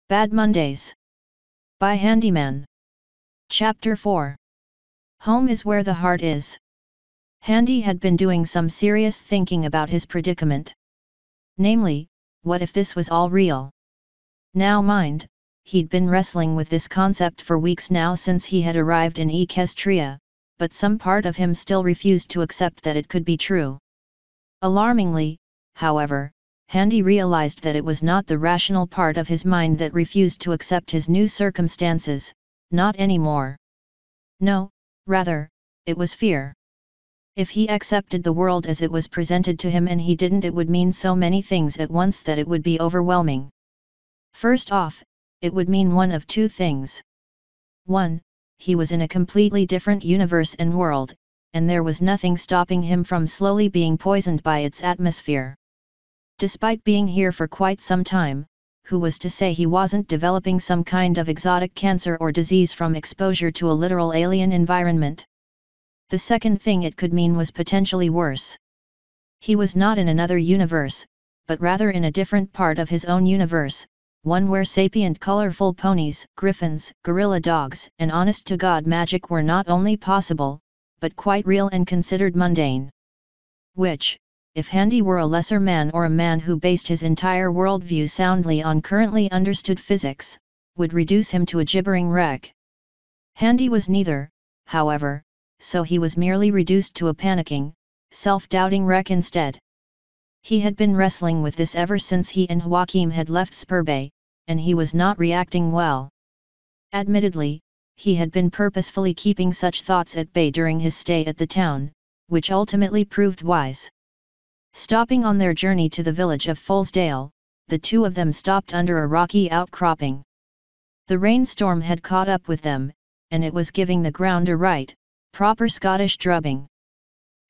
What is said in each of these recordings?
Bad Mondays. By Handyman. Chapter 4. Home is where the heart is. Handy had been doing some serious thinking about his predicament. Namely, what if this was all real? Now mind, he'd been wrestling with this concept for weeks now since he had arrived in Equestria, but some part of him still refused to accept that it could be true. Alarmingly, however, Handy realized that it was not the rational part of his mind that refused to accept his new circumstances, not anymore. No, rather, it was fear. If he accepted the world as it was presented to him and he didn't, it would mean so many things at once that it would be overwhelming. First off, it would mean one of two things. 1. He was in a completely different universe and world, and there was nothing stopping him from slowly being poisoned by its atmosphere. Despite being here for quite some time, who was to say he wasn't developing some kind of exotic cancer or disease from exposure to a literal alien environment? The second thing it could mean was potentially worse. He was not in another universe, but rather in a different part of his own universe, one where sapient colorful ponies, griffins, gorilla dogs, and honest-to-God magic were not only possible, but quite real and considered mundane. Which, if Handy were a lesser man or a man who based his entire worldview soundly on currently understood physics, would reduce him to a gibbering wreck. Handy was neither, however, so he was merely reduced to a panicking, self-doubting wreck instead. He had been wrestling with this ever since he and Joachim had left Spurbay, and he was not reacting well. Admittedly, he had been purposefully keeping such thoughts at bay during his stay at the town, which ultimately proved wise. Stopping on their journey to the village of Fullsdale, the two of them stopped under a rocky outcropping. The rainstorm had caught up with them, and it was giving the ground a right, proper Scottish drubbing.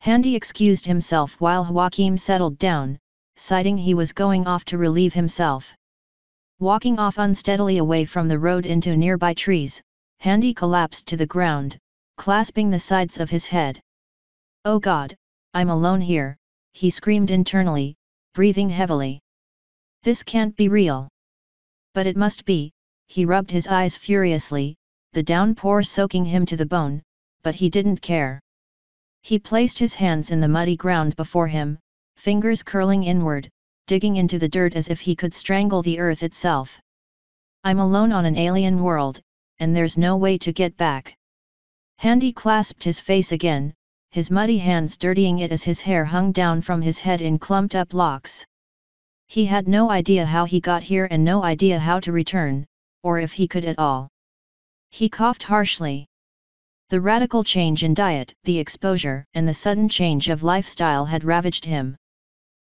Handy excused himself while Joachim settled down, citing he was going off to relieve himself. Walking off unsteadily away from the road into nearby trees, Handy collapsed to the ground, clasping the sides of his head. "Oh God, I'm alone here," he screamed internally, breathing heavily. "This can't be real." But it must be. He rubbed his eyes furiously, the downpour soaking him to the bone, but he didn't care. He placed his hands in the muddy ground before him, fingers curling inward, digging into the dirt as if he could strangle the earth itself. "I'm alone on an alien world, and there's no way to get back." Handy clasped his face again, his muddy hands dirtying it as his hair hung down from his head in clumped-up locks. He had no idea how he got here and no idea how to return, or if he could at all. He coughed harshly. The radical change in diet, the exposure, and the sudden change of lifestyle had ravaged him.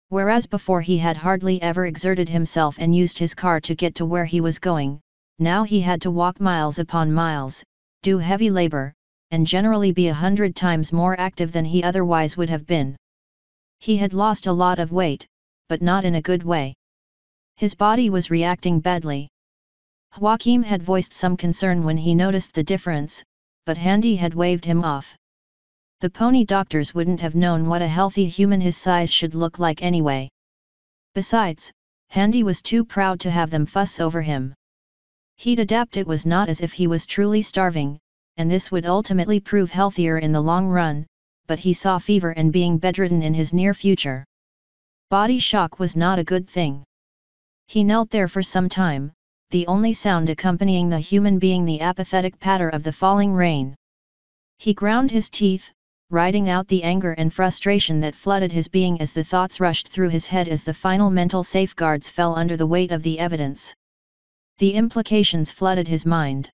Whereas before he had hardly ever exerted himself and used his car to get to where he was going, now he had to walk miles upon miles, do heavy labor, and generally be 100 times more active than he otherwise would have been. He had lost a lot of weight, but not in a good way. His body was reacting badly. Joachim had voiced some concern when he noticed the difference, but Handy had waved him off. The pony doctors wouldn't have known what a healthy human his size should look like anyway. Besides, Handy was too proud to have them fuss over him. He'd adapt. It was not as if he was truly starving, and this would ultimately prove healthier in the long run, but he saw fever and being bedridden in his near future. Body shock was not a good thing. He knelt there for some time, the only sound accompanying the human being the apathetic patter of the falling rain. He ground his teeth, riding out the anger and frustration that flooded his being as the thoughts rushed through his head as the final mental safeguards fell under the weight of the evidence. The implications flooded his mind.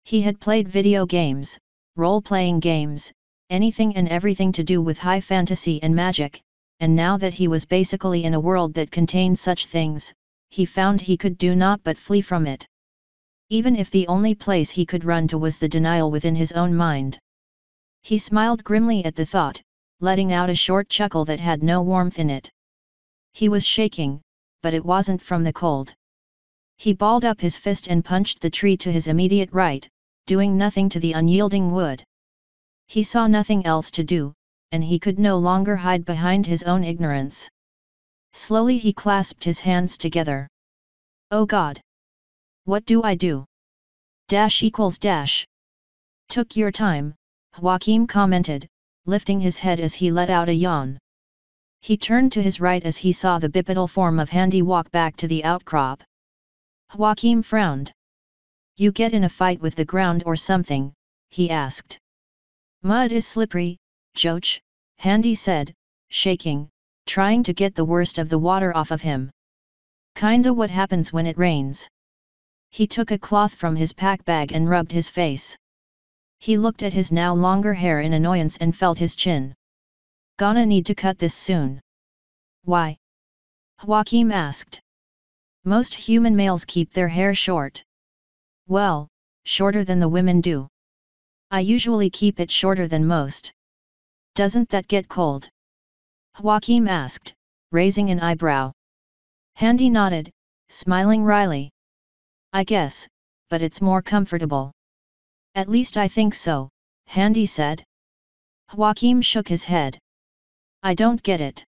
He had played video games, role-playing games, anything and everything to do with high fantasy and magic, and now that he was basically in a world that contained such things, he found he could do naught but flee from it. Even if the only place he could run to was the denial within his own mind. He smiled grimly at the thought, letting out a short chuckle that had no warmth in it. He was shaking, but it wasn't from the cold. He balled up his fist and punched the tree to his immediate right, doing nothing to the unyielding wood. He saw nothing else to do, and he could no longer hide behind his own ignorance. Slowly he clasped his hands together. "Oh God! What do I do? Dash equals dash. Took your time, Joachim commented, lifting his head as he let out a yawn. He turned to his right as he saw the bipedal form of Handy walk back to the outcrop. Joachim frowned. You get in a fight with the ground or something, he asked. Mud is slippery, Joach, Handy said, shaking, trying to get the worst of the water off of him. Kinda what happens when it rains. He took a cloth from his pack bag and rubbed his face. He looked at his now longer hair in annoyance and felt his chin. Gonna need to cut this soon. Why? Joachim asked. Most human males keep their hair short. Well, shorter than the women do. I usually keep it shorter than most. Doesn't that get cold? Joachim asked, raising an eyebrow. Handy nodded, smiling wryly. I guess, but it's more comfortable. At least I think so, Handy said. Joachim shook his head. I don't get it.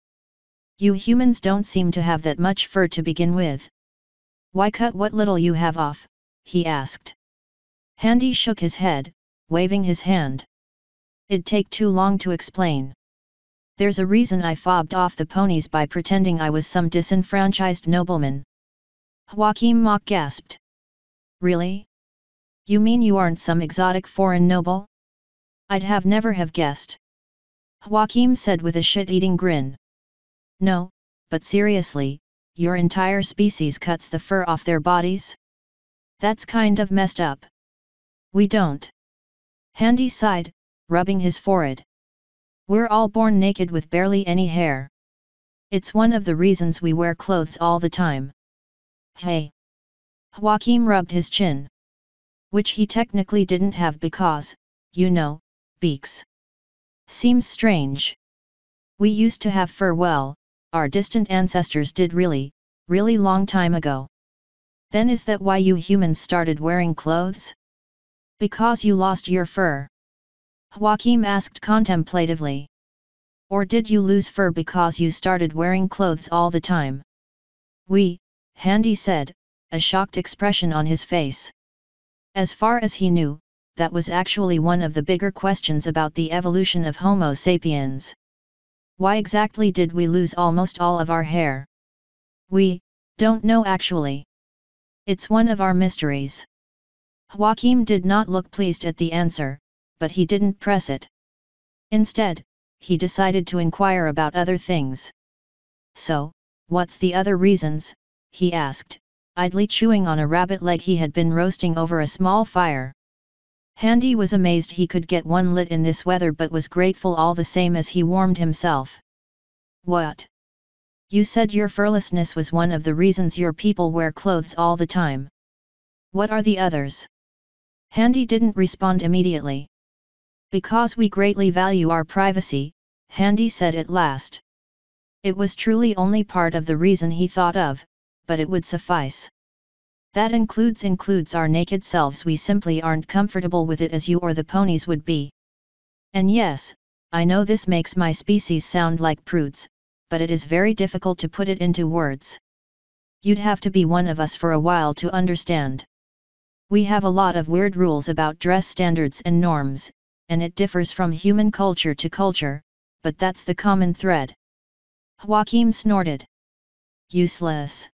You humans don't seem to have that much fur to begin with. Why cut what little you have off? He asked. Handy shook his head, waving his hand. It'd take too long to explain. There's a reason I fobbed off the ponies by pretending I was some disenfranchised nobleman. Joachim mock gasped. Really? You mean you aren't some exotic foreign noble? I'd have never have guessed. Joachim said with a shit-eating grin. No, but seriously, your entire species cuts the fur off their bodies? That's kind of messed up. We don't. Handy sighed, rubbing his forehead. We're all born naked with barely any hair. It's one of the reasons we wear clothes all the time. Hey. Joachim rubbed his chin. Which he technically didn't have because, you know, beaks. Seems strange. We used to have fur, well, our distant ancestors did really long time ago. Then is that why you humans started wearing clothes? Because you lost your fur? Joachim asked contemplatively. Or did you lose fur because you started wearing clothes all the time? Handy said, a shocked expression on his face. As far as he knew, that was actually one of the bigger questions about the evolution of Homo sapiens. Why exactly did we lose almost all of our hair? We don't know actually. It's one of our mysteries. Joachim did not look pleased at the answer, but he didn't press it. Instead, he decided to inquire about other things. So, what's the other reasons? He asked, idly chewing on a rabbit leg he had been roasting over a small fire. Handy was amazed he could get one lit in this weather but was grateful all the same as he warmed himself. What? You said your furlessness was one of the reasons your people wear clothes all the time. What are the others? Handy didn't respond immediately. Because we greatly value our privacy, Handy said at last. It was truly only part of the reason he thought of, but it would suffice. That includes our naked selves. We simply aren't comfortable with it as you or the ponies would be. And yes, I know this makes my species sound like prudes, but it is very difficult to put it into words. You'd have to be one of us for a while to understand. We have a lot of weird rules about dress standards and norms, and it differs from human culture to culture, but that's the common thread. Joachim snorted. Useless.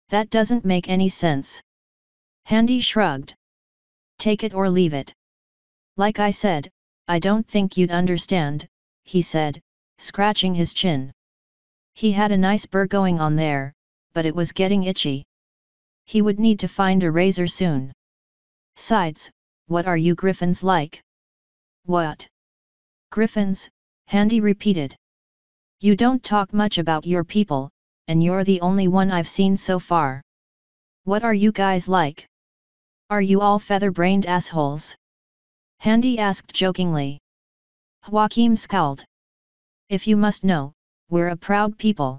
That doesn't make any sense. Handy shrugged. Take it or leave it. Like I said, I don't think you'd understand, he said, scratching his chin. He had a nice burr going on there, but it was getting itchy. He would need to find a razor soon. Sides, what are you griffins like? What? Griffins, Handy repeated. You don't talk much about your people, and you're the only one I've seen so far. What are you guys like? Are you all feather-brained assholes? Handy asked jokingly. Joachim scowled. If you must know, we're a proud people.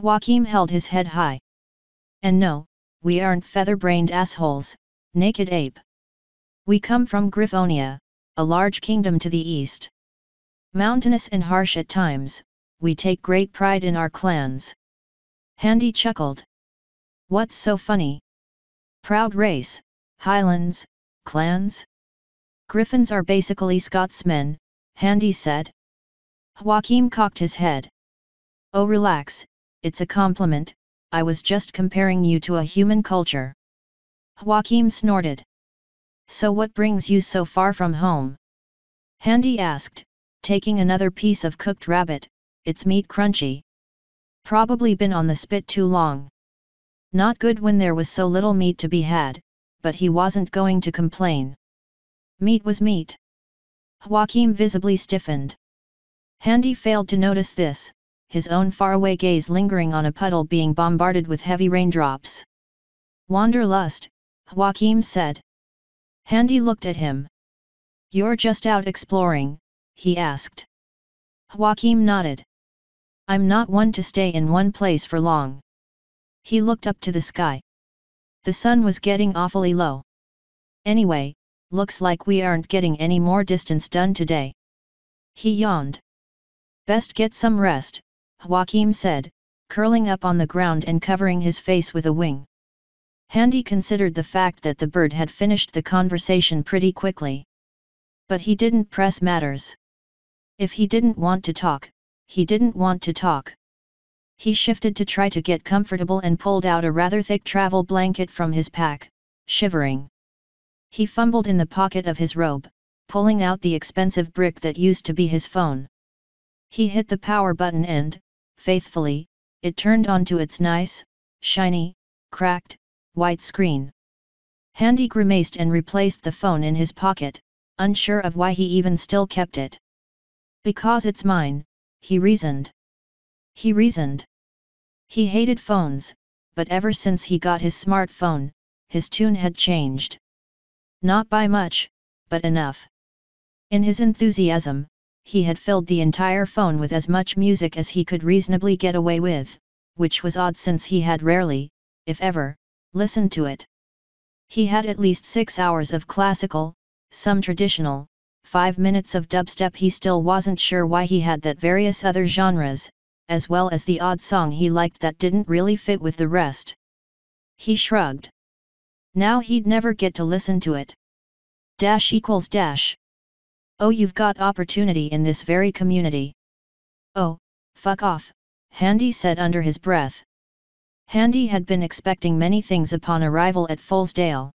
Joachim held his head high. And no, we aren't feather-brained assholes, naked ape. We come from Griffonia, a large kingdom to the east. Mountainous and harsh at times, we take great pride in our clans. Handy chuckled. What's so funny? Proud race, Highlands, clans? Griffins are basically Scotsmen, Handy said. Joachim cocked his head. Oh relax, it's a compliment, I was just comparing you to a human culture. Joachim snorted. So what brings you so far from home? Handy asked, taking another piece of cooked rabbit, its meat crunchy. Probably been on the spit too long. Not good when there was so little meat to be had, but he wasn't going to complain. Meat was meat. Joachim visibly stiffened. Handy failed to notice this, his own faraway gaze lingering on a puddle being bombarded with heavy raindrops. Wanderlust, Joachim said. Handy looked at him. You're just out exploring, he asked. Joachim nodded. I'm not one to stay in one place for long. He looked up to the sky. The sun was getting awfully low. Anyway, looks like we aren't getting any more distance done today. He yawned. Best get some rest, Joachim said, curling up on the ground and covering his face with a wing. Handy considered the fact that the bird had finished the conversation pretty quickly. But he didn't press matters. If he didn't want to talk, he didn't want to talk. He shifted to try to get comfortable and pulled out a rather thick travel blanket from his pack, shivering. He fumbled in the pocket of his robe, pulling out the expensive brick that used to be his phone. He hit the power button and, faithfully, it turned onto its nice, shiny, cracked, white screen. Handy grimaced and replaced the phone in his pocket, unsure of why he even still kept it. Because it's mine, he reasoned. He reasoned. He hated phones, but ever since he got his smartphone, his tune had changed. Not by much, but enough. In his enthusiasm, he had filled the entire phone with as much music as he could reasonably get away with, which was odd since he had rarely, if ever, listened to it. He had at least 6 hours of classical, some traditional, 5 minutes of dubstep. He still wasn't sure why he had that various other genres, as well as the odd song he liked that didn't really fit with the rest. He shrugged. Now he'd never get to listen to it. ===. Oh, you've got opportunity in this very community. Oh, fuck off, Handy said under his breath. Handy had been expecting many things upon arrival at Fullsdale.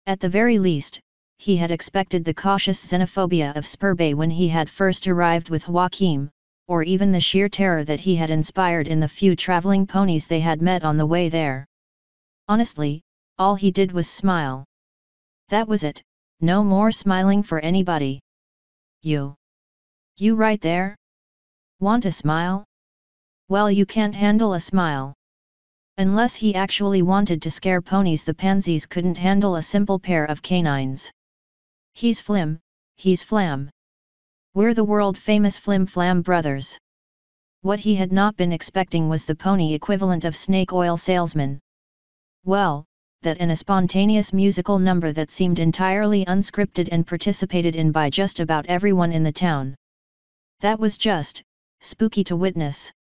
At the very least, he had expected the cautious xenophobia of Spurbay when he had first arrived with Joachim, or even the sheer terror that he had inspired in the few traveling ponies they had met on the way there. Honestly, all he did was smile. That was it, no more smiling for anybody. You right there? Want a smile? Well, you can't handle a smile. Unless he actually wanted to scare ponies, the pansies couldn't handle a simple pair of canines. He's Flim, he's Flam. We're the world-famous Flim Flam brothers. What he had not been expecting was the pony equivalent of snake oil salesman. Well, that and a spontaneous musical number that seemed entirely unscripted and participated in by just about everyone in the town. That was just spooky to witness.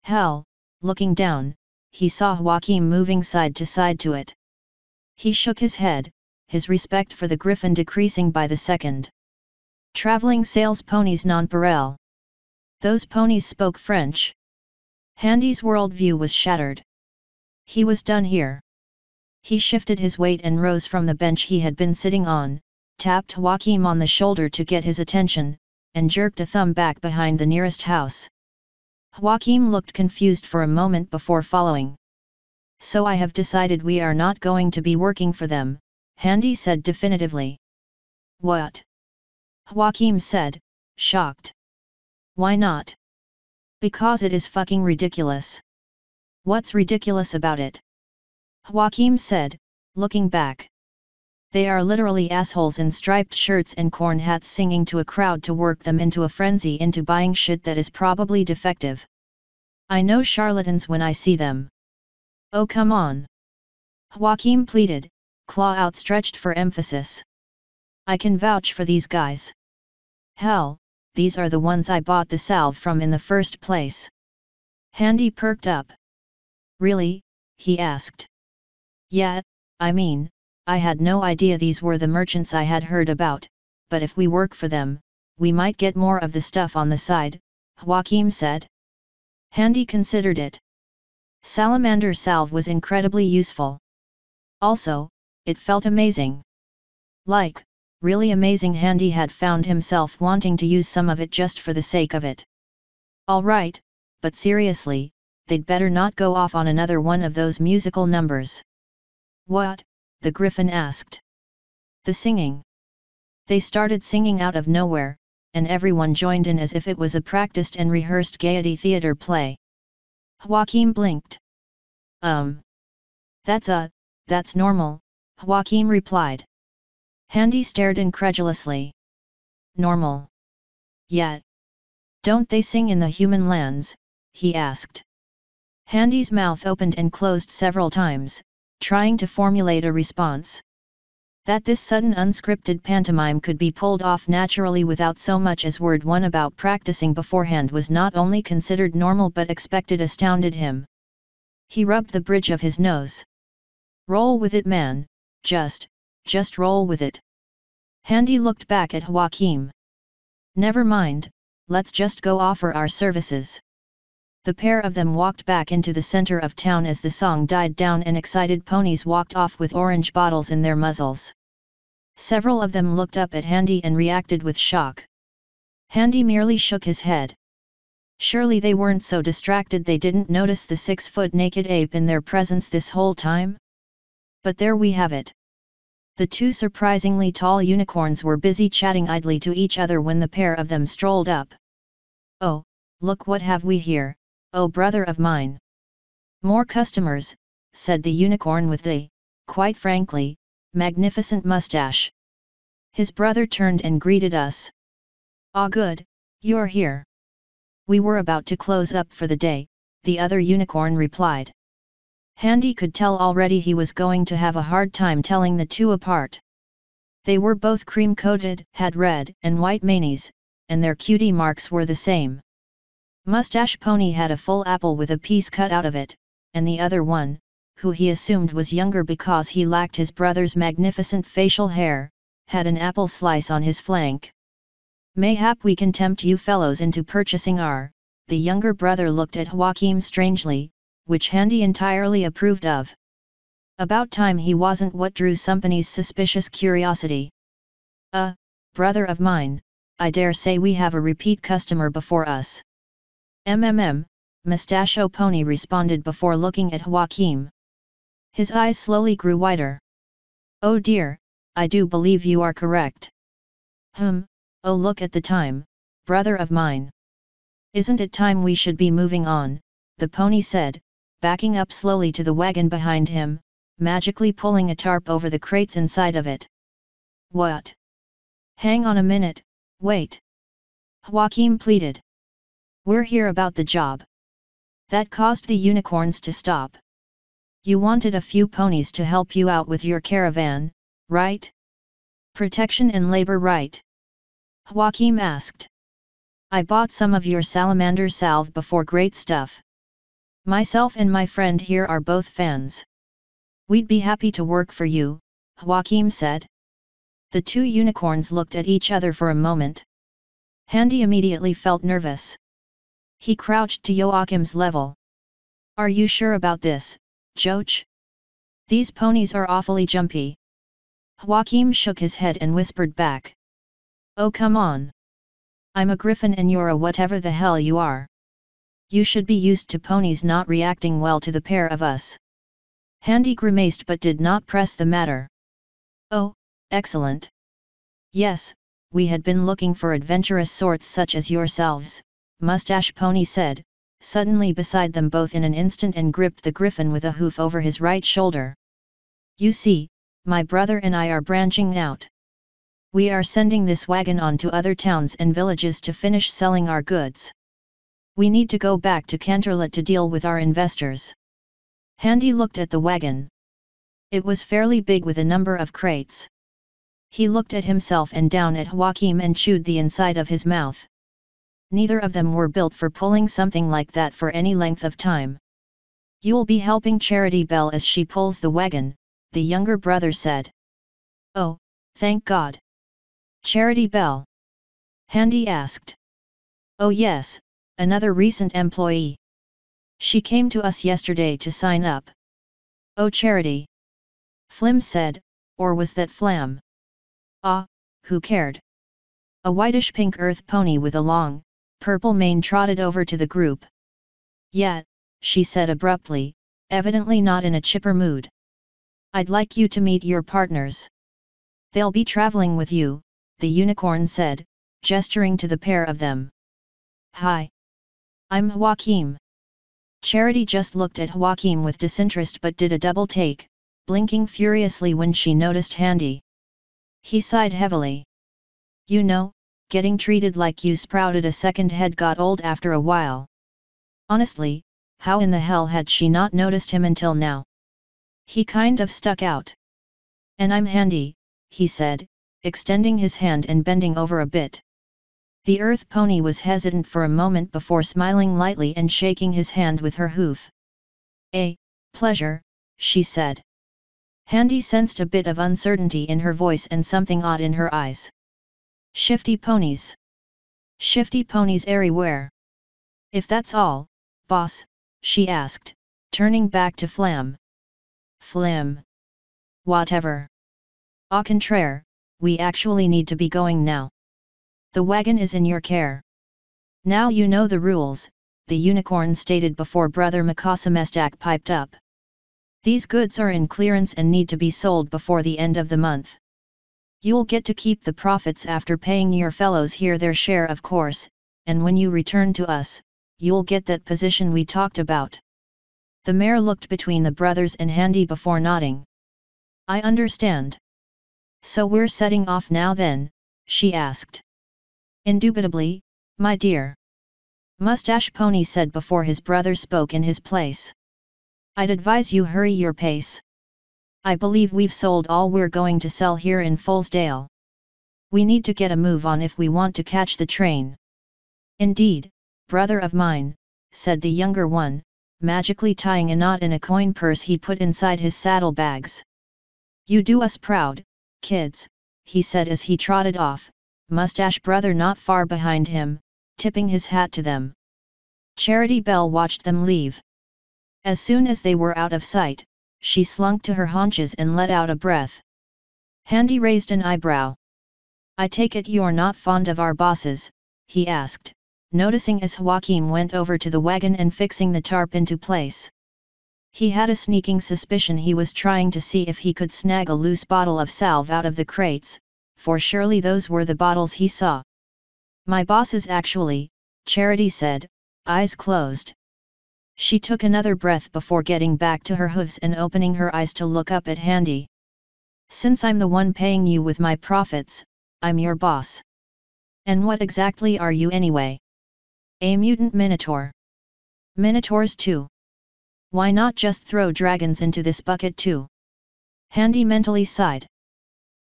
Hell, looking down, he saw Joachim moving side to side to it. He shook his head, his respect for the griffin decreasing by the second. Traveling sales ponies nonpareil. Those ponies spoke French. Handy's worldview was shattered. He was done here. He shifted his weight and rose from the bench he had been sitting on, tapped Joachim on the shoulder to get his attention, and jerked a thumb back behind the nearest house. Joachim looked confused for a moment before following. So I have decided we are not going to be working for them, Handy said definitively. What? Joachim said, shocked. Why not? Because it is fucking ridiculous. What's ridiculous about it? Joachim said, looking back. They are literally assholes in striped shirts and corn hats singing to a crowd to work them into a frenzy into buying shit that is probably defective. I know charlatans when I see them. Oh come on. Joachim pleaded, claw outstretched for emphasis. I can vouch for these guys. Hell, these are the ones I bought the salve from in the first place. Handy perked up. Really? He asked. Yeah, I mean, I had no idea these were the merchants I had heard about, but if we work for them, we might get more of the stuff on the side, Joachim said. Handy considered it. Salamander salve was incredibly useful. Also, it felt amazing. Like, really amazing. Handy had found himself wanting to use some of it just for the sake of it. Alright, but seriously, they'd better not go off on another one of those musical numbers. What? The Griffin asked. The singing. They started singing out of nowhere, and everyone joined in as if it was a practiced and rehearsed Gaiety Theatre play. Joachim blinked. That's normal, Joachim replied. Handy stared incredulously. Normal? Yet. Don't they sing in the human lands? He asked. Handy's mouth opened and closed several times, trying to formulate a response. That this sudden unscripted pantomime could be pulled off naturally without so much as word one about practicing beforehand was not only considered normal but expected astounded him. He rubbed the bridge of his nose. Roll with it, man, just roll with it. Handy looked back at Joachim. Never mind, let's just go offer our services. The pair of them walked back into the center of town as the song died down and excited ponies walked off with orange bottles in their muzzles. Several of them looked up at Handy and reacted with shock. Handy merely shook his head. Surely they weren't so distracted they didn't notice the 6-foot naked ape in their presence this whole time? But there we have it. The two surprisingly tall unicorns were busy chatting idly to each other when the pair of them strolled up. Oh, look what have we here, oh brother of mine. More customers, said the unicorn with the, quite frankly, magnificent mustache. His brother turned and greeted us. Ah, good, you're here. We were about to close up for the day, the other unicorn replied. Handy could tell already he was going to have a hard time telling the two apart. They were both cream-coated, had red and white manes, and their cutie marks were the same. Mustache Pony had a full apple with a piece cut out of it, and the other one, who he assumed was younger because he lacked his brother's magnificent facial hair, had an apple slice on his flank. Mayhap we can tempt you fellows into purchasing our, the younger brother looked at Joachim strangely, which Handy entirely approved of. About time he wasn't what drew Sumpany's suspicious curiosity. Brother of mine, I dare say we have a repeat customer before us. Mustachio Pony responded before looking at Joachim. His eyes slowly grew wider. Oh dear, I do believe you are correct. Oh look at the time, brother of mine. Isn't it time we should be moving on, the pony said, backing up slowly to the wagon behind him, magically pulling a tarp over the crates inside of it. What? Hang on a minute, wait. Joachim pleaded. We're here about the job. That caused the unicorns to stop. You wanted a few ponies to help you out with your caravan, right? Protection and labor, right? Joachim asked. I bought some of your salamander salve before. Great stuff. Myself and my friend here are both fans. We'd be happy to work for you, Joachim said. The two unicorns looked at each other for a moment. Handy immediately felt nervous. He crouched to Joachim's level. Are you sure about this, Joach? These ponies are awfully jumpy. Joachim shook his head and whispered back. Oh come on. I'm a griffin and you're a whatever the hell you are. You should be used to ponies not reacting well to the pair of us. Handy grimaced but did not press the matter. Oh, excellent. Yes, we had been looking for adventurous sorts such as yourselves, Mustache Pony said, suddenly beside them both in an instant and gripped the griffin with a hoof over his right shoulder. You see, my brother and I are branching out. We are sending this wagon on to other towns and villages to finish selling our goods. We need to go back to Canterlot to deal with our investors. Handy looked at the wagon. It was fairly big with a number of crates. He looked at himself and down at Joachim and chewed the inside of his mouth. Neither of them were built for pulling something like that for any length of time. You'll be helping Charity Belle as she pulls the wagon, the younger brother said. Oh, thank God. Charity Bell? Handy asked. Oh yes, another recent employee. She came to us yesterday to sign up. Oh Charity. Flim said, or was that Flam? Ah, who cared? A whitish-pink earth pony with a long, purple mane trotted over to the group. Yeah, she said abruptly, evidently not in a chipper mood. I'd like you to meet your partners. They'll be traveling with you, the unicorn said, gesturing to the pair of them. Hi. I'm Joachim. Charity just looked at Joachim with disinterest but did a double take, blinking furiously when she noticed Handy. He sighed heavily. You know, getting treated like you sprouted a second head got old after a while. Honestly, how in the hell had she not noticed him until now? He kind of stuck out. And I'm Handy, he said, extending his hand and bending over a bit. The earth pony was hesitant for a moment before smiling lightly and shaking his hand with her hoof. Pleasure, she said. Handy sensed a bit of uncertainty in her voice and something odd in her eyes. Shifty ponies. Shifty ponies everywhere. If that's all, boss, she asked, turning back to Flam. Flam. Whatever. Au contraire, we actually need to be going now. The wagon is in your care. Now you know the rules, the unicorn stated before Brother Makasamestak piped up. These goods are in clearance and need to be sold before the end of the month. You'll get to keep the profits after paying your fellows here their share of course, and when you return to us, you'll get that position we talked about. The mayor looked between the brothers and Handy before nodding. I understand. So we're setting off now then, she asked. Indubitably, my dear. Mustache Pony said before his brother spoke in his place. I'd advise you hurry your pace. I believe we've sold all we're going to sell here in Fullsdale. We need to get a move on if we want to catch the train. Indeed, brother of mine, said the younger one, magically tying a knot in a coin purse he put inside his saddlebags. You do us proud, kids, he said as he trotted off, Mustache brother not far behind him, tipping his hat to them. Charity Bell watched them leave. As soon as they were out of sight, she slunk to her haunches and let out a breath. Handy raised an eyebrow. I take it you're not fond of our bosses, he asked, noticing as Joachim went over to the wagon and fixing the tarp into place. He had a sneaking suspicion he was trying to see if he could snag a loose bottle of salve out of the crates, for surely those were the bottles he saw. My bosses actually, Charity said, eyes closed. She took another breath before getting back to her hooves and opening her eyes to look up at Handy. Since I'm the one paying you with my profits, I'm your boss. And what exactly are you anyway? A mutant minotaur. Minotaurs too. Why not just throw dragons into this bucket too? Handy mentally sighed.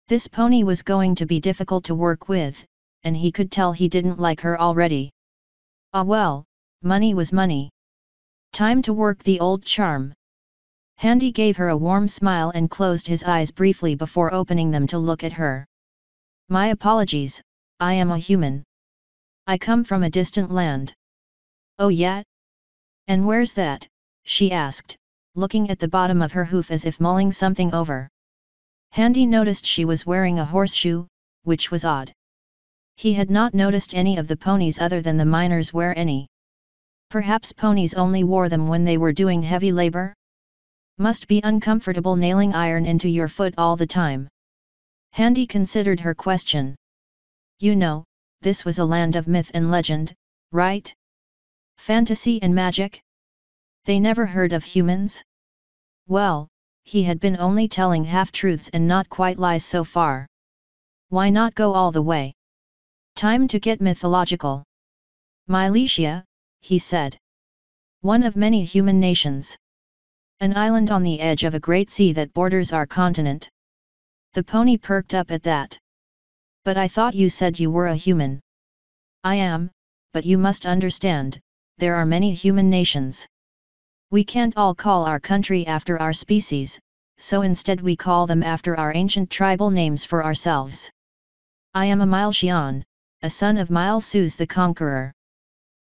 This pony was going to be difficult to work with, and he could tell he didn't like her already. Ah well, money was money. Time to work the old charm. Handy gave her a warm smile and closed his eyes briefly before opening them to look at her. My apologies, I am a human. I come from a distant land. Oh yeah? And where's that? She asked, looking at the bottom of her hoof as if mulling something over. Handy noticed she was wearing a horseshoe, which was odd. He had not noticed any of the ponies other than the miners wear any. Perhaps ponies only wore them when they were doing heavy labor? Must be uncomfortable nailing iron into your foot all the time. Handy considered her question. You know, this was a land of myth and legend, right? Fantasy and magic? They never heard of humans? Well, he had been only telling half-truths and not quite lies so far. Why not go all the way? Time to get mythological. Mylesia, he said. One of many human nations. An island on the edge of a great sea that borders our continent. The pony perked up at that. But I thought you said you were a human. I am, but you must understand, there are many human nations. We can't all call our country after our species, so instead we call them after our ancient tribal names for ourselves. I am a Mile Xian, a son of Mile Sus the Conqueror.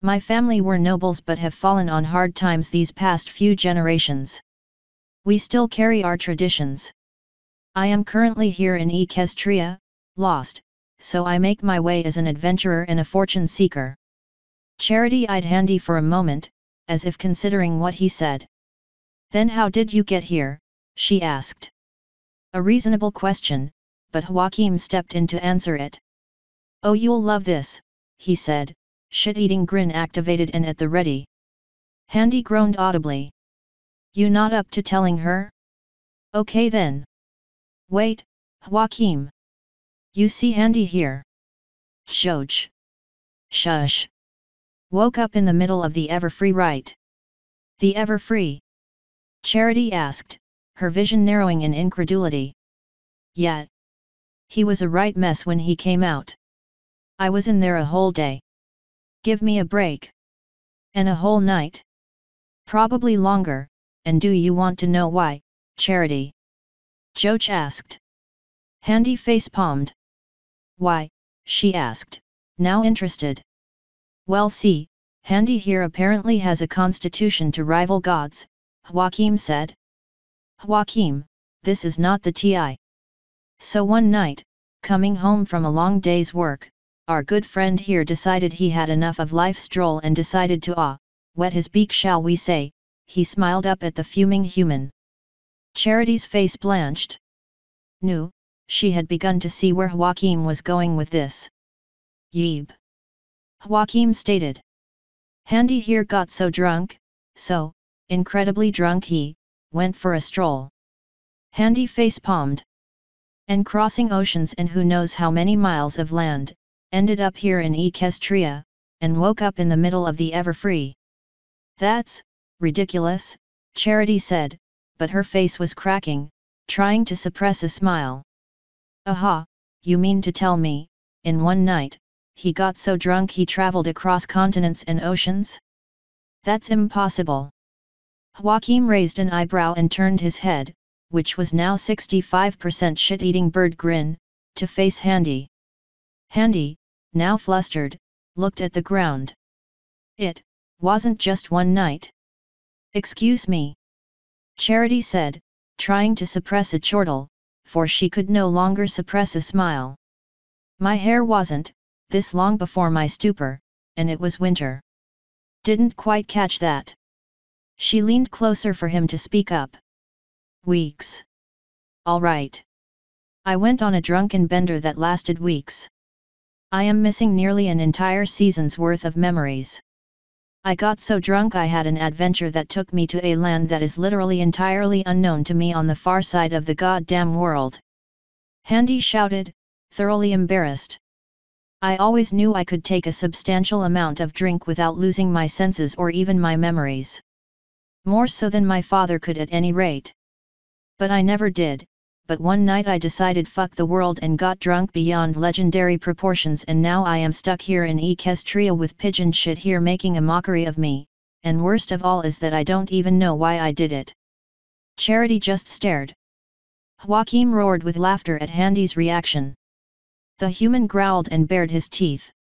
My family were nobles but have fallen on hard times these past few generations. We still carry our traditions. I am currently here in Equestria, lost, so I make my way as an adventurer and a fortune seeker. Charity eyed Handy for a moment, as if considering what he said. Then how did you get here? She asked. A reasonable question, but Joachim stepped in to answer it. Oh, you'll love this, he said, shit-eating grin activated and at the ready. Handy groaned audibly. You not up to telling her? Okay then. Wait, Joachim. You see Handy here? Shoj. Shush. Woke up in the middle of the Everfree, right? The Everfree? Charity asked, her vision narrowing in incredulity. Yet. He was a right mess when he came out. I was in there a whole day. Give me a break. And a whole night? Probably longer, and do you want to know why, Charity? Joach asked. Handy face-palmed. Why? She asked, now interested. Well, see, Handy here apparently has a constitution to rival gods, Joachim said. Joachim, this is not the TI. So one night, coming home from a long day's work, our good friend here decided he had enough of life's stroll and decided to wet his beak, shall we say. He smiled up at the fuming human. Charity's face blanched. No, she had begun to see where Joachim was going with this. Yeeb. Joachim stated. Handy here got so drunk, so incredibly drunk he went for a stroll. Handy face-palmed. And crossing oceans and who knows how many miles of land, ended up here in Equestria, and woke up in the middle of the Everfree. That's ridiculous, Charity said, but her face was cracking, trying to suppress a smile. Aha, you mean to tell me, in one night, he got so drunk he traveled across continents and oceans? That's impossible. Joachim raised an eyebrow and turned his head, which was now 65% shit-eating bird grin, to face Handy. Handy, now flustered, looked at the ground. It wasn't just one night. Excuse me. Charity said, trying to suppress a chortle, for she could no longer suppress a smile. My hair wasn't this long before my stupor, and it was winter. Didn't quite catch that. She leaned closer for him to speak up. Weeks. All right. I went on a drunken bender that lasted weeks. I am missing nearly an entire season's worth of memories. I got so drunk I had an adventure that took me to a land that is literally entirely unknown to me on the far side of the goddamn world. Handy shouted, thoroughly embarrassed. I always knew I could take a substantial amount of drink without losing my senses or even my memories. More so than my father could at any rate. But I never did, but one night I decided fuck the world and got drunk beyond legendary proportions, and now I am stuck here in Equestria with pigeon shit here making a mockery of me, and worst of all is that I don't even know why I did it. Charity just stared. Joachim roared with laughter at Handy's reaction. The human growled and bared his teeth.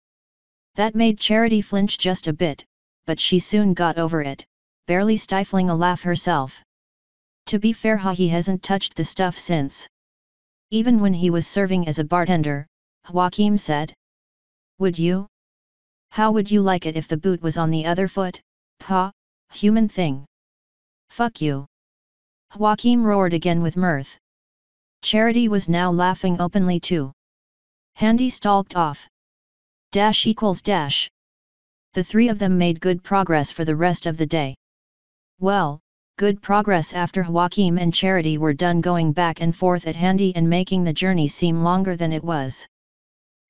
That made Charity flinch just a bit, but she soon got over it, barely stifling a laugh herself. To be fair, he hasn't touched the stuff since. Even when he was serving as a bartender, Joachim said. Would you? How would you like it if the boot was on the other foot? Pa, human thing. Fuck you. Joachim roared again with mirth. Charity was now laughing openly too. Handy stalked off. Dash equals dash. The three of them made good progress for the rest of the day. Well, good progress after Joachim and Charity were done going back and forth at Handy and making the journey seem longer than it was.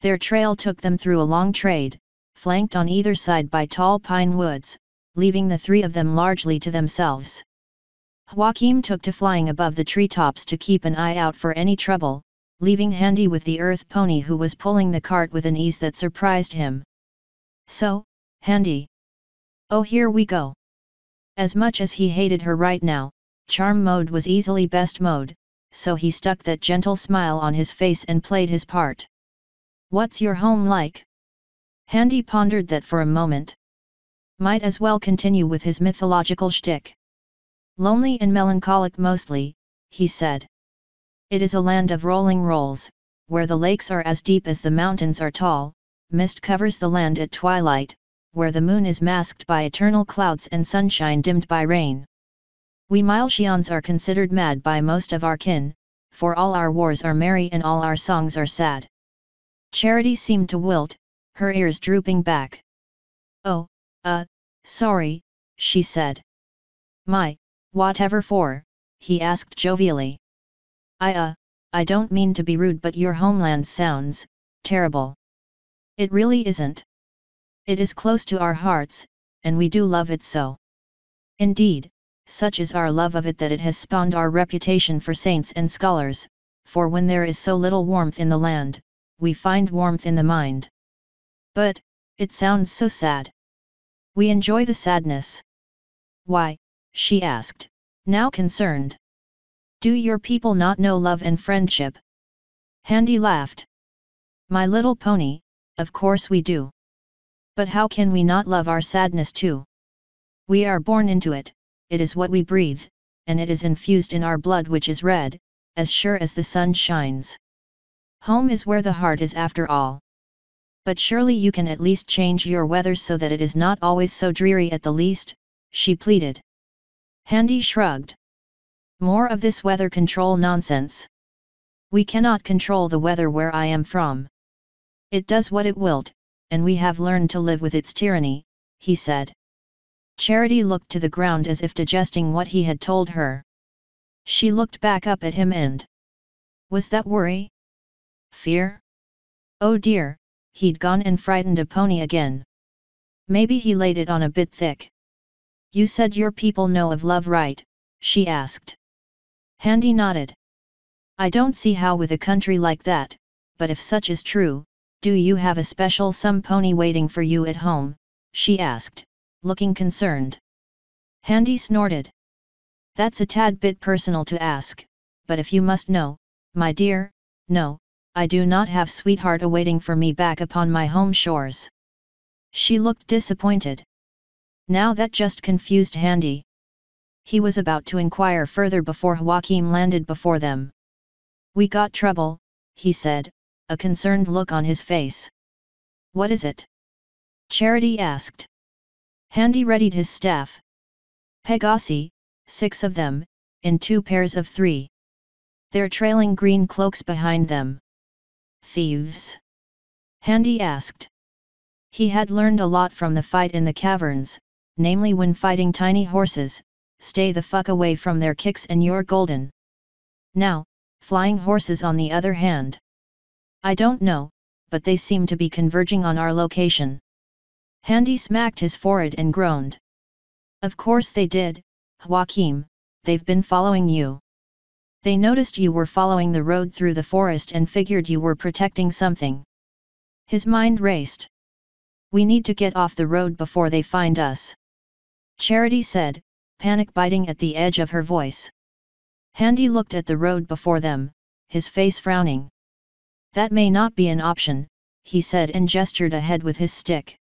Their trail took them through a long trade, flanked on either side by tall pine woods, leaving the three of them largely to themselves. Joachim took to flying above the treetops to keep an eye out for any trouble, leaving Handy with the earth pony who was pulling the cart with an ease that surprised him. So, Handy. Oh, here we go. As much as he hated her right now, charm mode was easily best mode, so he stuck that gentle smile on his face and played his part. What's your home like? Handy pondered that for a moment. Might as well continue with his mythological shtick. Lonely and melancholic mostly, he said. It is a land of rolling rolls, where the lakes are as deep as the mountains are tall, mist covers the land at twilight, where the moon is masked by eternal clouds and sunshine dimmed by rain. We Milesians are considered mad by most of our kin, for all our wars are merry and all our songs are sad. Charity seemed to wilt, her ears drooping back. Oh, sorry, she said. My, whatever for? He asked jovially. I don't mean to be rude, but your homeland sounds terrible. It really isn't. It is close to our hearts, and we do love it so. Indeed, such is our love of it that it has spawned our reputation for saints and scholars, for when there is so little warmth in the land, we find warmth in the mind. But, it sounds so sad. We enjoy the sadness. Why? She asked, now concerned. Do your people not know love and friendship? Handy laughed. My little pony, of course we do. But how can we not love our sadness too? We are born into it, it is what we breathe, and it is infused in our blood, which is red, as sure as the sun shines. Home is where the heart is after all. But surely you can at least change your weather so that it is not always so dreary at the least, she pleaded. Handy shrugged. More of this weather control nonsense. We cannot control the weather where I am from. It does what it wilt, and we have learned to live with its tyranny, he said. Charity looked to the ground as if digesting what he had told her. She looked back up at him and... Was that worry? Fear? Oh dear, he'd gone and frightened a pony again. Maybe he laid it on a bit thick. You said your people know of love, right? She asked. Handy nodded. I don't see how with a country like that, but if such is true, do you have a special some pony waiting for you at home? She asked, looking concerned. Handy snorted. That's a tad bit personal to ask, but if you must know, my dear, no, I do not have sweetheart awaiting for me back upon my home shores. She looked disappointed. Now that just confused Handy. He was about to inquire further before Joachim landed before them. We got trouble, he said, a concerned look on his face. What is it? Charity asked. Handy readied his staff. Pegasi, 6 of them, in 2 pairs of 3. They're trailing green cloaks behind them. Thieves? Handy asked. He had learned a lot from the fight in the caverns, namely when fighting tiny horses, stay the fuck away from their kicks and you're golden. Now, flying horses on the other hand. I don't know, but they seem to be converging on our location. Handy smacked his forehead and groaned. Of course they did, Joachim, they've been following you. They noticed you were following the road through the forest and figured you were protecting something. His mind raced. We need to get off the road before they find us. Charity said, panic biting at the edge of her voice. Handy looked at the road before them, his face frowning. That may not be an option, he said and gestured ahead with his stick.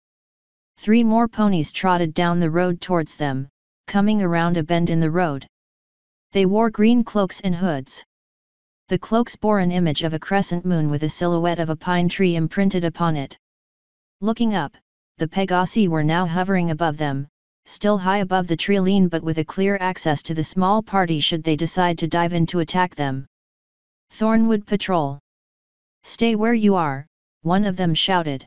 3 more ponies trotted down the road towards them, coming around a bend in the road. They wore green cloaks and hoods. The cloaks bore an image of a crescent moon with a silhouette of a pine tree imprinted upon it. Looking up, the Pegasi were now hovering above them, still high above the treeline but with a clear access to the small party should they decide to dive in to attack them. Thornwood Patrol. Stay where you are, one of them shouted.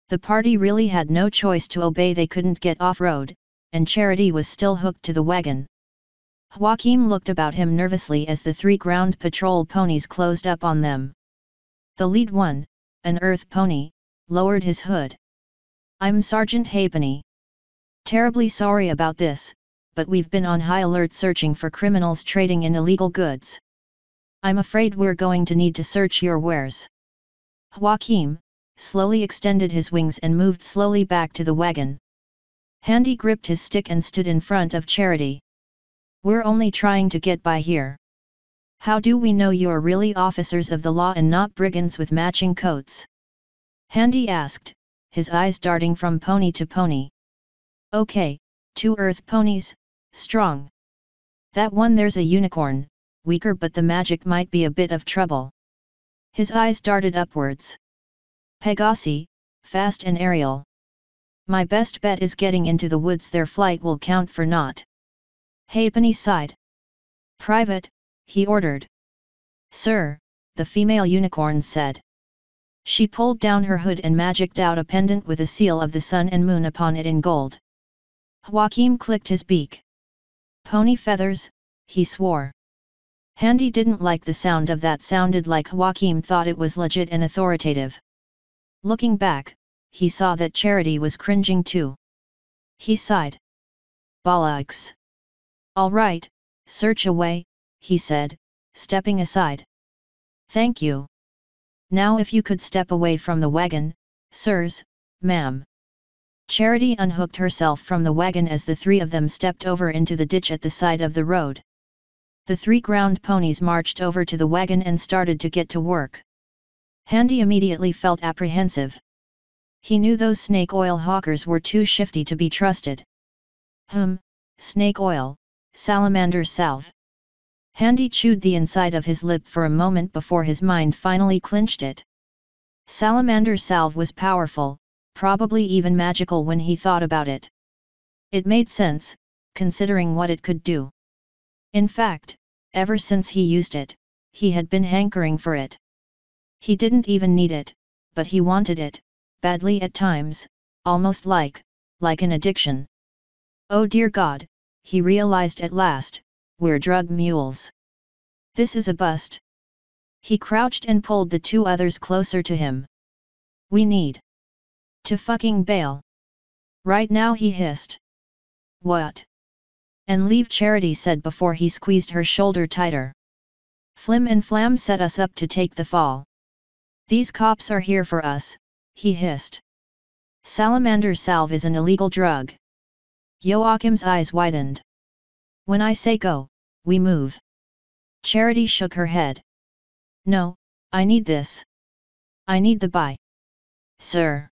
The party really had no choice to obey, they couldn't get off-road, and Charity was still hooked to the wagon. Joachim looked about him nervously as the 3 ground patrol ponies closed up on them. The lead one, an earth pony, lowered his hood. I'm Sergeant Halfpenny. Terribly sorry about this, but we've been on high alert searching for criminals trading in illegal goods. I'm afraid we're going to need to search your wares. Joachim slowly extended his wings and moved slowly back to the wagon. Handy gripped his stick and stood in front of Charity. We're only trying to get by here. How do we know you're really officers of the law and not brigands with matching coats? Handy asked, his eyes darting from pony to pony. Okay, 2 earth ponies, strong. That one there's a unicorn, weaker but the magic might be a bit of trouble. His eyes darted upwards. Pegasi, fast and aerial. My best bet is getting into the woods, their flight will count for naught. Halfpenny sighed. Private, he ordered. Sir, the female unicorn said. She pulled down her hood and magicked out a pendant with a seal of the sun and moon upon it in gold. Joachim clicked his beak. Pony feathers, he swore. Handy didn't like the sound of that, sounded like Joachim thought it was legit and authoritative. Looking back, he saw that Charity was cringing too. He sighed. Bollocks. All right, search away, he said, stepping aside. Thank you. Now if you could step away from the wagon, sirs, ma'am. Charity unhooked herself from the wagon as the 3 of them stepped over into the ditch at the side of the road. The 3 ground ponies marched over to the wagon and started to get to work. Handy immediately felt apprehensive. He knew those snake oil hawkers were too shifty to be trusted. Snake oil, salamander salve. Handy chewed the inside of his lip for a moment before his mind finally clinched it. Salamander salve was powerful, probably even magical when he thought about it. It made sense, considering what it could do. In fact, ever since he used it, he had been hankering for it. He didn't even need it, but he wanted it, badly at times, almost like an addiction. Oh dear God, he realized at last, we're drug mules. This is a bust. He crouched and pulled the 2 others closer to him. We need to fucking bail. Right now, he hissed. What? And leave, Charity said before he squeezed her shoulder tighter. Flim and Flam set us up to take the fall. These cops are here for us, he hissed. Salamander salve is an illegal drug. Joachim's eyes widened. When I say go, we move. Charity shook her head. No, I need this. I need the buy. Sir.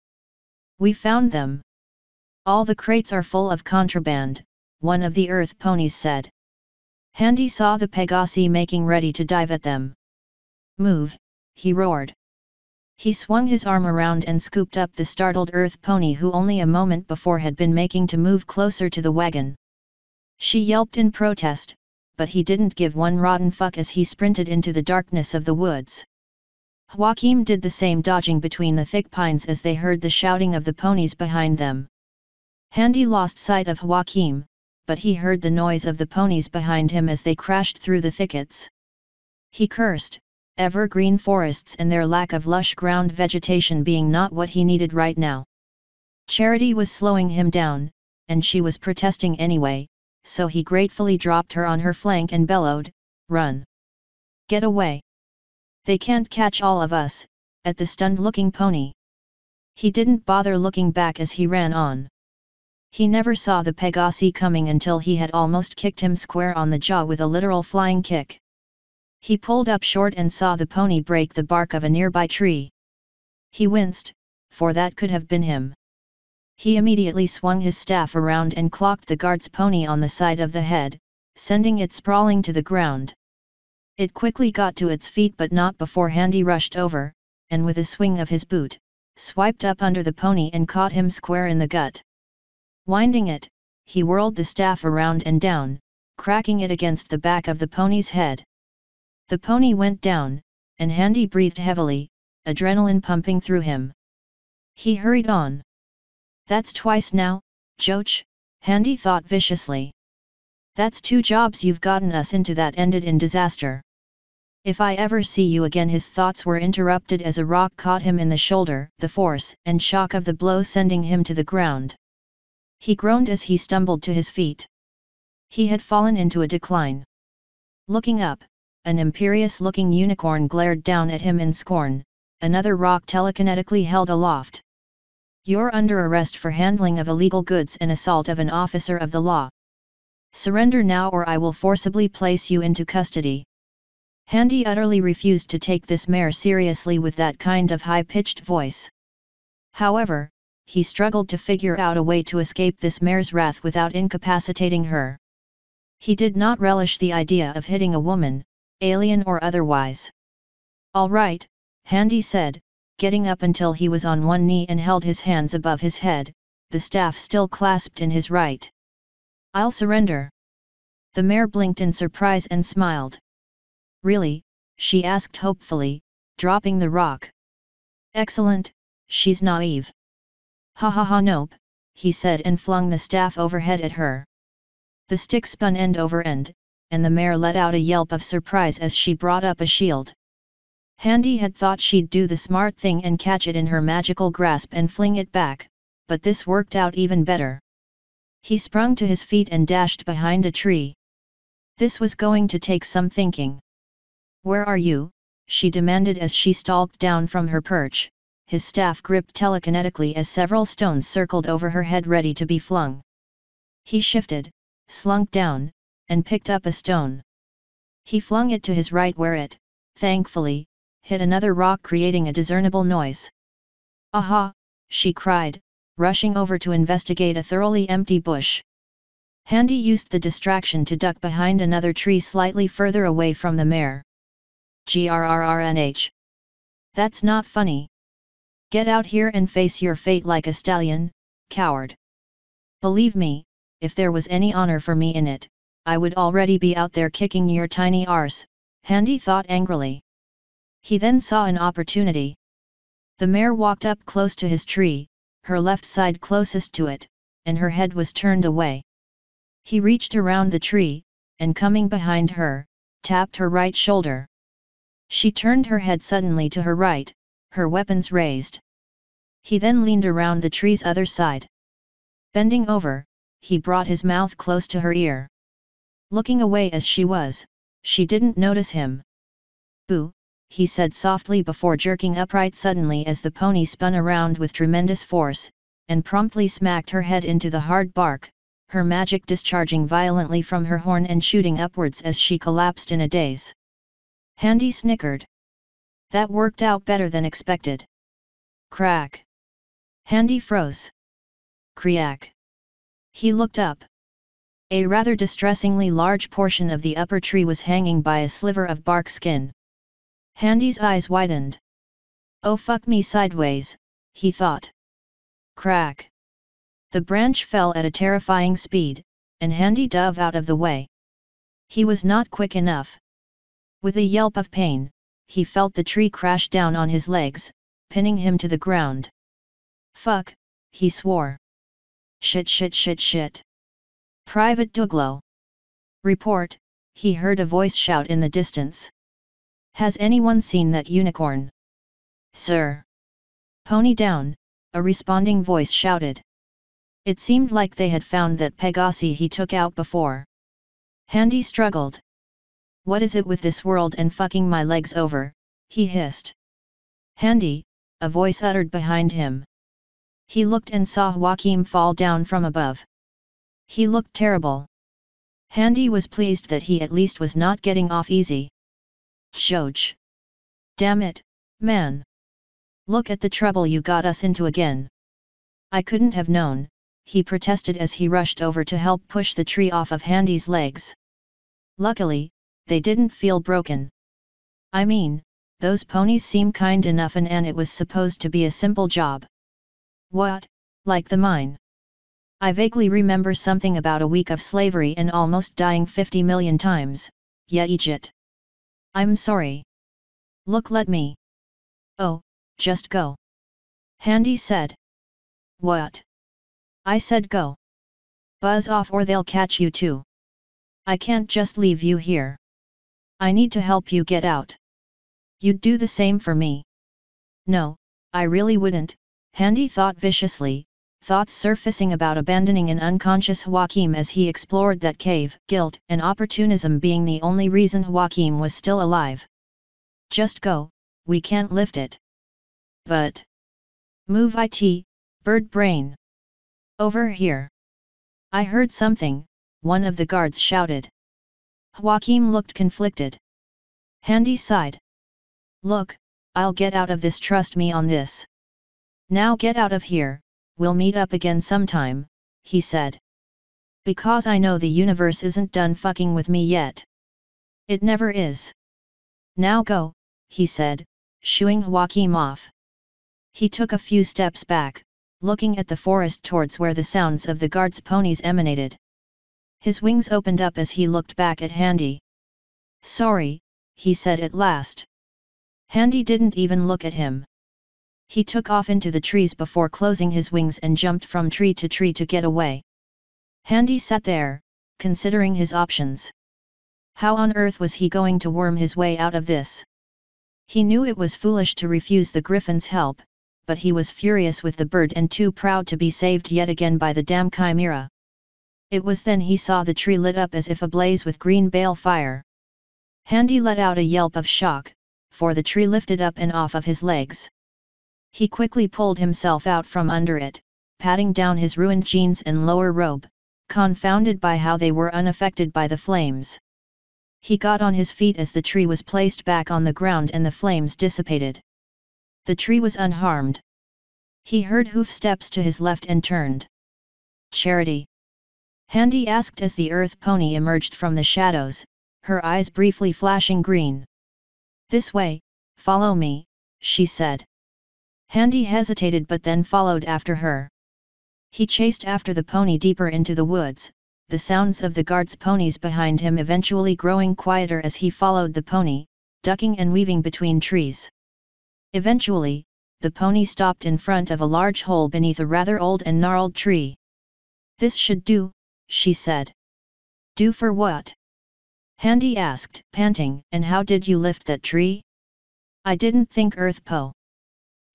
We found them. All the crates are full of contraband, one of the earth ponies said. Handy saw the Pegasi making ready to dive at them. Move, he roared. He swung his arm around and scooped up the startled earth pony who only a moment before had been making to move closer to the wagon. She yelped in protest, but he didn't give one rotten fuck as he sprinted into the darkness of the woods. Joachim did the same, dodging between the thick pines as they heard the shouting of the ponies behind them. Handy lost sight of Joachim, but he heard the noise of the ponies behind him as they crashed through the thickets. He cursed, evergreen forests and their lack of lush ground vegetation being not what he needed right now. Charity was slowing him down, and she was protesting anyway, so he gratefully dropped her on her flank and bellowed, "Run! Get away! They can't catch all of us," at the stunned-looking pony. He didn't bother looking back as he ran on. He never saw the Pegasi coming until he had almost kicked him square on the jaw with a literal flying kick. He pulled up short and saw the pony break the bark of a nearby tree. He winced, for that could have been him. He immediately swung his staff around and clocked the guard's pony on the side of the head, sending it sprawling to the ground. It quickly got to its feet, but not before Handy rushed over, and with a swing of his boot, swiped up under the pony and caught him square in the gut. Winding it, he whirled the staff around and down, cracking it against the back of the pony's head. The pony went down, and Handy breathed heavily, adrenaline pumping through him. He hurried on. That's twice now, Joach, Handy thought viciously. That's 2 jobs you've gotten us into that ended in disaster. If I ever see you again. His thoughts were interrupted as a rock caught him in the shoulder, the force and shock of the blow sending him to the ground. He groaned as he stumbled to his feet. He had fallen into a decline. Looking up, an imperious-looking unicorn glared down at him in scorn, another rock telekinetically held aloft. You're under arrest for handling of illegal goods and assault of an officer of the law. Surrender now or I will forcibly place you into custody. Handy utterly refused to take this mare seriously with that kind of high-pitched voice. However, he struggled to figure out a way to escape this mare's wrath without incapacitating her. He did not relish the idea of hitting a woman, alien or otherwise. All right, Handy said, getting up until he was on one knee and held his hands above his head, the staff still clasped in his right. I'll surrender. The mare blinked in surprise and smiled. Really? She asked hopefully, dropping the rock. Excellent, she's naive. Ha ha ha nope, he said and flung the staff overhead at her. The stick spun end over end, and the mare let out a yelp of surprise as she brought up a shield. Handy had thought she'd do the smart thing and catch it in her magical grasp and fling it back, but this worked out even better. He sprung to his feet and dashed behind a tree. This was going to take some thinking. Where are you? She demanded as she stalked down from her perch, his staff gripped telekinetically as several stones circled over her head ready to be flung. He shifted, slunk down, and picked up a stone. He flung it to his right where it, thankfully, hit another rock creating a discernible noise. Aha! She cried, rushing over to investigate a thoroughly empty bush. Handy used the distraction to duck behind another tree slightly further away from the mare. Grrrnh. That's not funny. Get out here and face your fate like a stallion, coward. Believe me, if there was any honor for me in it, I would already be out there kicking your tiny arse, Handy thought angrily. He then saw an opportunity. The mare walked up close to his tree, her left side closest to it, and her head was turned away. He reached around the tree, and coming behind her, tapped her right shoulder. She turned her head suddenly to her right, her weapons raised. He then leaned around the tree's other side. Bending over, he brought his mouth close to her ear. Looking away as she was, she didn't notice him. Boo, he said softly before jerking upright suddenly as the pony spun around with tremendous force, and promptly smacked her head into the hard bark, her magic discharging violently from her horn and shooting upwards as she collapsed in a daze. Handy snickered. That worked out better than expected. Crack. Handy froze. Creak. He looked up. A rather distressingly large portion of the upper tree was hanging by a sliver of bark skin. Handy's eyes widened. Oh fuck me sideways, he thought. Crack. The branch fell at a terrifying speed, and Handy dove out of the way. He was not quick enough. With a yelp of pain, he felt the tree crash down on his legs, pinning him to the ground. Fuck, he swore. Shit shit shit shit. Private Douglow. Report, he heard a voice shout in the distance. Has anyone seen that unicorn? Sir. Pony down, a responding voice shouted. It seemed like they had found that Pegasi he took out before. Handy struggled. What is it with this world and fucking my legs over, he hissed. Handy, a voice uttered behind him. He looked and saw Joachim fall down from above. He looked terrible. Handy was pleased that he at least was not getting off easy. Shoj. Damn it, man. Look at the trouble you got us into again. I couldn't have known, he protested as he rushed over to help push the tree off of Handy's legs. Luckily, they didn't feel broken. I mean, those ponies seem kind enough and it was supposed to be a simple job. What, like the mine? I vaguely remember something about a week of slavery and almost dying 50 million times, yeah Egypt. I'm sorry. Look, let me. Oh, just go. Handy said. What? I said go. Buzz off or they'll catch you too. I can't just leave you here. I need to help you get out. You'd do the same for me. No, I really wouldn't, Handy thought viciously, thoughts surfacing about abandoning an unconscious Joachim as he explored that cave, guilt and opportunism being the only reason Joachim was still alive. Just go, we can't lift it. But. Move it, bird brain. Over here. I heard something, one of the guards shouted. Joachim looked conflicted. Handy sighed. Look, I'll get out of this, trust me on this. Now get out of here, we'll meet up again sometime, he said. Because I know the universe isn't done fucking with me yet. It never is. Now go, he said, shooing Joachim off. He took a few steps back, looking at the forest towards where the sounds of the guards' ponies emanated. His wings opened up as he looked back at Handy. Sorry, he said at last. Handy didn't even look at him. He took off into the trees before closing his wings and jumped from tree to get away. Handy sat there, considering his options. How on earth was he going to worm his way out of this? He knew it was foolish to refuse the griffin's help, but he was furious with the bird and too proud to be saved yet again by the damn chimera. It was then he saw the tree lit up as if ablaze with green bale fire. Handy let out a yelp of shock, for the tree lifted up and off of his legs. He quickly pulled himself out from under it, patting down his ruined jeans and lower robe, confounded by how they were unaffected by the flames. He got on his feet as the tree was placed back on the ground and the flames dissipated. The tree was unharmed. He heard hoof steps to his left and turned. Charity? Handy asked as the earth pony emerged from the shadows, her eyes briefly flashing green. This way, follow me, she said. Handy hesitated but then followed after her. He chased after the pony deeper into the woods, the sounds of the guards' ponies behind him eventually growing quieter as he followed the pony, ducking and weaving between trees. Eventually, the pony stopped in front of a large hole beneath a rather old and gnarled tree. This should do, she said. Do for what? Handy asked, panting, and how did you lift that tree? I didn't think Earth Po.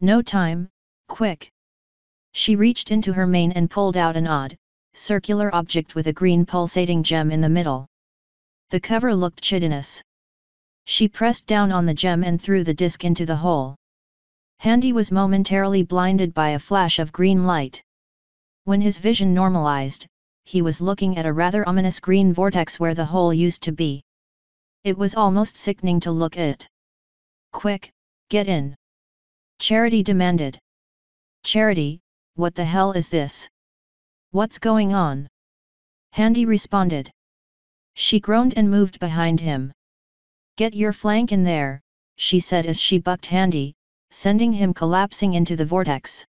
No time, quick. She reached into her mane and pulled out an odd, circular object with a green pulsating gem in the middle. The cover looked chitinous. She pressed down on the gem and threw the disc into the hole. Handy was momentarily blinded by a flash of green light. When his vision normalized, he was looking at a rather ominous green vortex where the hole used to be. It was almost sickening to look at. Quick, get in. Charity demanded. Charity, what the hell is this? What's going on? Handy responded. She groaned and moved behind him. Get your flank in there, she said as she bucked Handy, sending him collapsing into the vortex.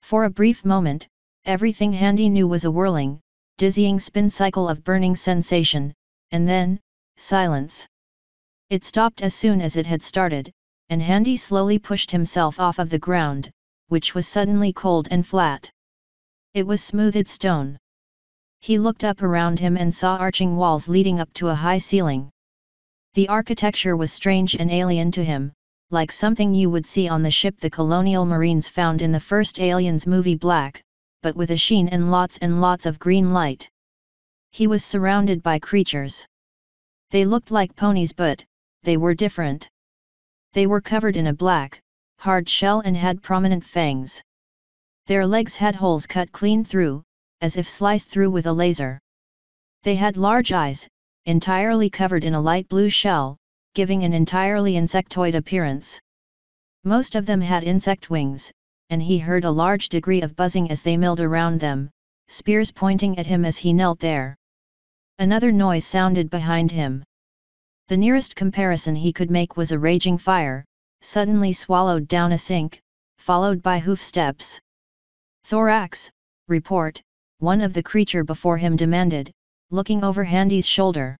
For a brief moment, everything Handy knew was a whirling, dizzying spin cycle of burning sensation, and then, silence. It stopped as soon as it had started, and Handy slowly pushed himself off of the ground, which was suddenly cold and flat. It was smoothed stone. He looked up around him and saw arching walls leading up to a high ceiling. The architecture was strange and alien to him, like something you would see on the ship the colonial marines found in the first Aliens movie Black, but with a sheen and lots of green light. He was surrounded by creatures. They looked like ponies but, they were different. They were covered in a black, hard shell and had prominent fangs. Their legs had holes cut clean through, as if sliced through with a laser. They had large eyes, entirely covered in a light blue shell, giving an entirely insectoid appearance. Most of them had insect wings, and he heard a large degree of buzzing as they milled around them, spears pointing at him as he knelt there. Another noise sounded behind him. The nearest comparison he could make was a raging fire, suddenly swallowed down a sink, followed by hoof steps. Thorax, report, one of the creature before him demanded, looking over Handy's shoulder.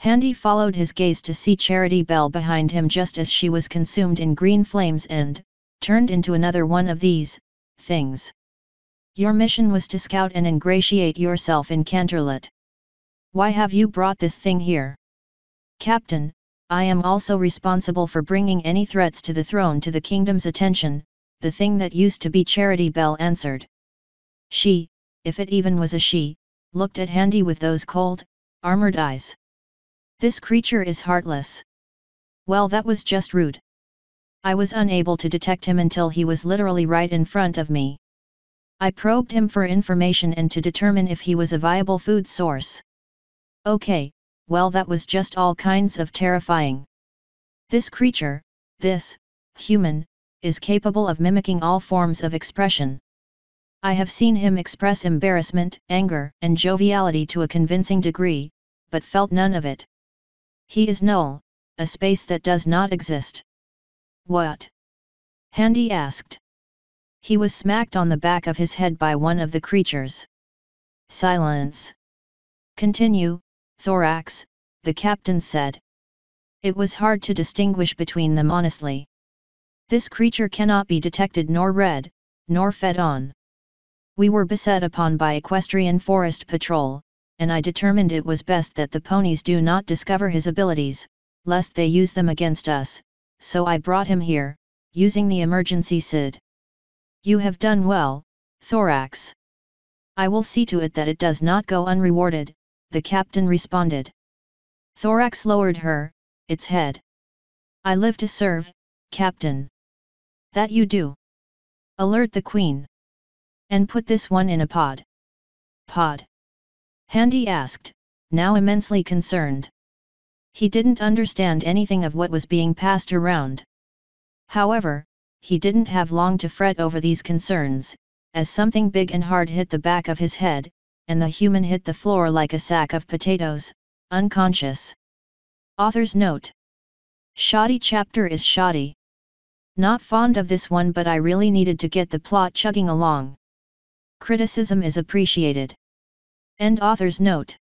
Handy followed his gaze to see Charity Bell behind him just as she was consumed in green flames and, turned into another one of these, things. Your mission was to scout and ingratiate yourself in Canterlot. Why have you brought this thing here? Captain, I am also responsible for bringing any threats to the throne to the kingdom's attention, the thing that used to be Charity Bell answered. She, if it even was a she, looked at Handy with those cold, armored eyes. This creature is heartless. Well, that was just rude. I was unable to detect him until he was literally right in front of me. I probed him for information and to determine if he was a viable food source. Okay, well that was just all kinds of terrifying. This creature, this human, is capable of mimicking all forms of expression. I have seen him express embarrassment, anger, and joviality to a convincing degree, but felt none of it. He is null, a space that does not exist. What? Handy asked. He was smacked on the back of his head by one of the creatures. Silence. Continue, Thorax, the captain said. It was hard to distinguish between them honestly. This creature cannot be detected nor read, nor fed on. We were beset upon by equestrian forest patrol, and I determined it was best that the ponies do not discover his abilities, lest they use them against us, so I brought him here, using the emergency SID. You have done well, Thorax. I will see to it that it does not go unrewarded, the captain responded. Thorax lowered its head. I live to serve, Captain. That you do. Alert the Queen. And put this one in a pod. Pod? Handy asked, now immensely concerned. He didn't understand anything of what was being passed around. However, he didn't have long to fret over these concerns, as something big and hard hit the back of his head, and the human hit the floor like a sack of potatoes, unconscious. Author's note. Shoddy chapter is shoddy. Not fond of this one, but I really needed to get the plot chugging along. Criticism is appreciated. End author's note.